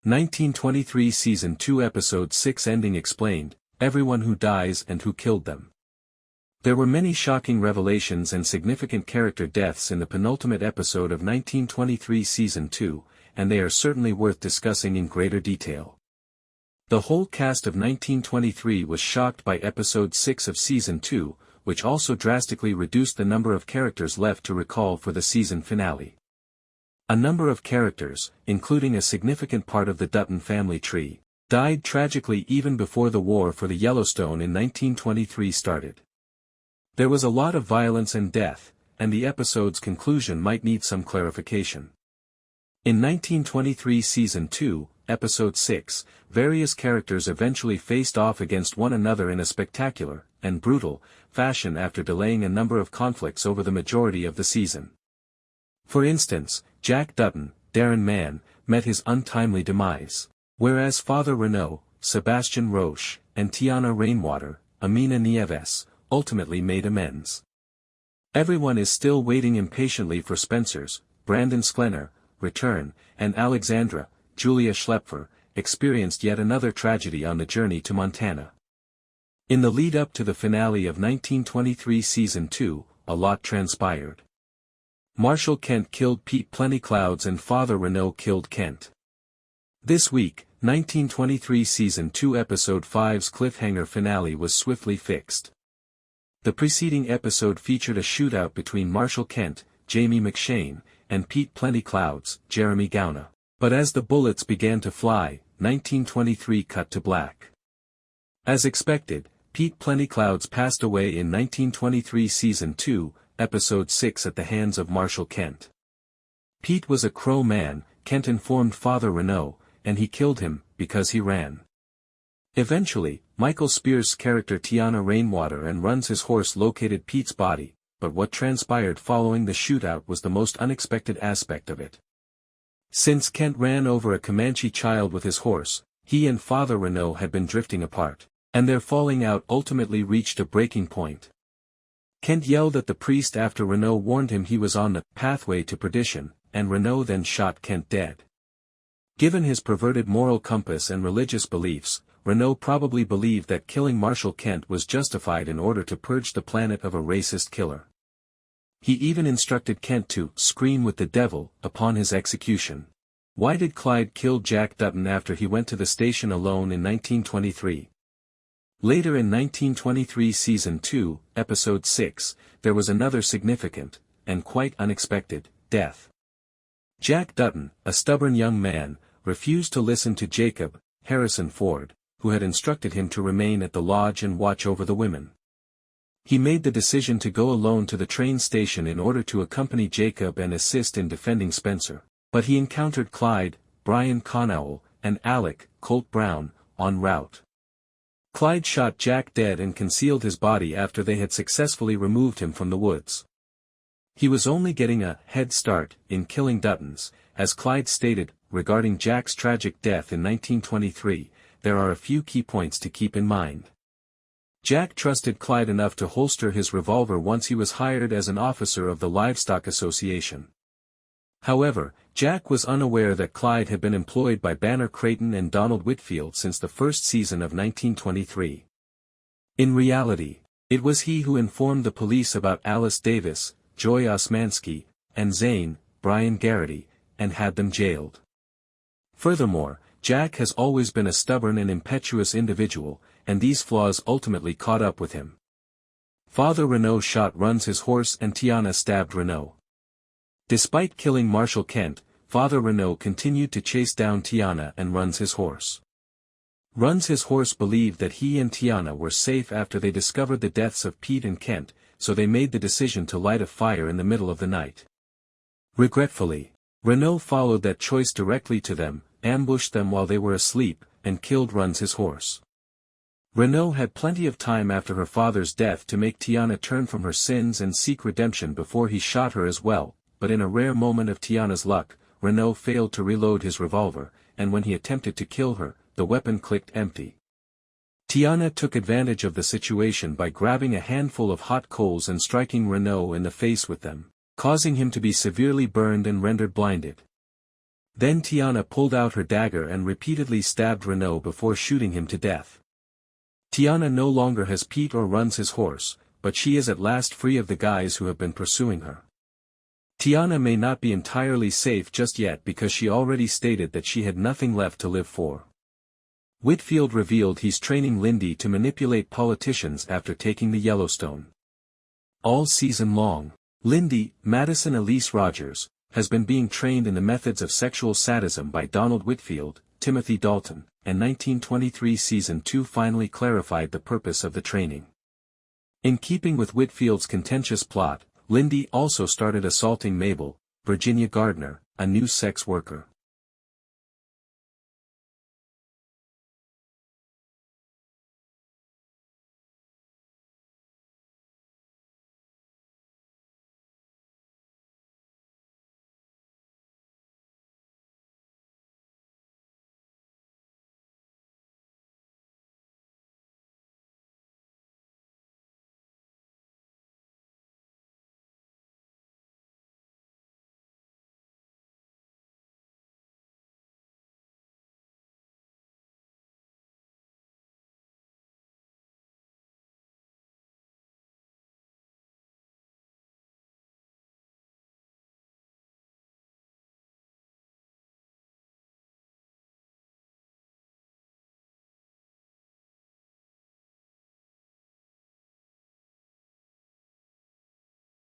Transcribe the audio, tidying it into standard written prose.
1923 Season 2 Episode 6 Ending Explained, Everyone Who Dies and Who Killed Them. There were many shocking revelations and significant character deaths in the penultimate episode of 1923 Season 2, and they are certainly worth discussing in greater detail. The whole cast of 1923 was shocked by Episode 6 of Season 2, which also drastically reduced the number of characters left to recall for the season finale. A number of characters, including a significant part of the Dutton family tree, died tragically even before the war for the Yellowstone in 1923 started. There was a lot of violence and death, and the episode's conclusion might need some clarification. In 1923 Season 2, Episode 6, various characters eventually faced off against one another in a spectacular, and brutal, fashion after delaying a number of conflicts over the majority of the season. For instance, Jack Dutton, Darren Mann, met his untimely demise, whereas Father Renaud, Sebastian Roché, and Teonna Rainwater, Aminah Nieves, ultimately made amends. Everyone is still waiting impatiently for Spencer's, Brandon Sklenar, return, and Alexandra, Julia Schlaepfer, experienced yet another tragedy on the journey to Montana. In the lead-up to the finale of 1923 Season 2, a lot transpired. Marshall Kent killed Pete Plentyclouds and Father Renaud killed Kent. This week, 1923 Season 2 Episode 5's cliffhanger finale was swiftly fixed. The preceding episode featured a shootout between Marshall Kent, Jamie McShane, and Pete Plentyclouds, Jeremy Gauna. But as the bullets began to fly, 1923 cut to black. As expected, Pete Plentyclouds passed away in 1923 Season 2, Episode 6 at the hands of Marshall Kent. Pete was a Crow man, Kent informed Father Renaud, and he killed him, because he ran. Eventually, Michael Spears' character Teonna Rainwater and runs his horse located Pete's body, but what transpired following the shootout was the most unexpected aspect of it. Since Kent ran over a Comanche child with his horse, he and Father Renaud had been drifting apart, and their falling out ultimately reached a breaking point. Kent yelled at the priest after Renaud warned him he was on the pathway to perdition, and Renaud then shot Kent dead. Given his perverted moral compass and religious beliefs, Renaud probably believed that killing Marshall Kent was justified in order to purge the planet of a racist killer. He even instructed Kent to scream with the devil upon his execution. Why did Clyde kill Jack Dutton after he went to the station alone in 1923? Later in 1923 Season 2, Episode 6, there was another significant, and quite unexpected, death. Jack Dutton, a stubborn young man, refused to listen to Jacob, Harrison Ford, who had instructed him to remain at the lodge and watch over the women. He made the decision to go alone to the train station in order to accompany Jacob and assist in defending Spencer, but he encountered Clyde, Brian Connowell, and Alec, Colt Brown, en route. Clyde shot Jack dead and concealed his body after they had successfully removed him from the woods. He was only getting a head start in killing Duttons, as Clyde stated, regarding Jack's tragic death in 1923, there are a few key points to keep in mind. Jack trusted Clyde enough to holster his revolver once he was hired as an officer of the Livestock Association. However, Jack was unaware that Clyde had been employed by Banner Creighton and Donald Whitfield since the first season of 1923. In reality, it was he who informed the police about Alice Davis, Joy Osmansky, and Zane, Brian Garrity, and had them jailed. Furthermore, Jack has always been a stubborn and impetuous individual, and these flaws ultimately caught up with him. Father Renaud shot Runs his horse and Teonna stabbed Renaud. Despite killing Marshall Kent, Father Renaud continued to chase down Teonna and Runs his horse. Runs his horse believed that he and Teonna were safe after they discovered the deaths of Pete and Kent, so they made the decision to light a fire in the middle of the night. Regretfully, Renaud followed that choice directly to them, ambushed them while they were asleep, and killed Runs his horse. Renaud had plenty of time after her father's death to make Teonna turn from her sins and seek redemption before he shot her as well, but in a rare moment of Teonna's luck, Renaud failed to reload his revolver, and when he attempted to kill her, the weapon clicked empty. Teonna took advantage of the situation by grabbing a handful of hot coals and striking Renaud in the face with them, causing him to be severely burned and rendered blinded. Then Teonna pulled out her dagger and repeatedly stabbed Renaud before shooting him to death. Teonna no longer has Pete or runs his horse, but she is at last free of the guys who have been pursuing her. Teonna may not be entirely safe just yet because she already stated that she had nothing left to live for. Whitfield revealed he's training Lindy to manipulate politicians after taking the Yellowstone. All season long, Lindy, Madison Elise Rogers, has been being trained in the methods of sexual sadism by Donald Whitfield, Timothy Dalton, and 1923 Season 2 finally clarified the purpose of the training. In keeping with Whitfield's contentious plot, Lindy also started assaulting Mabel, Virginia Gardner, a new sex worker.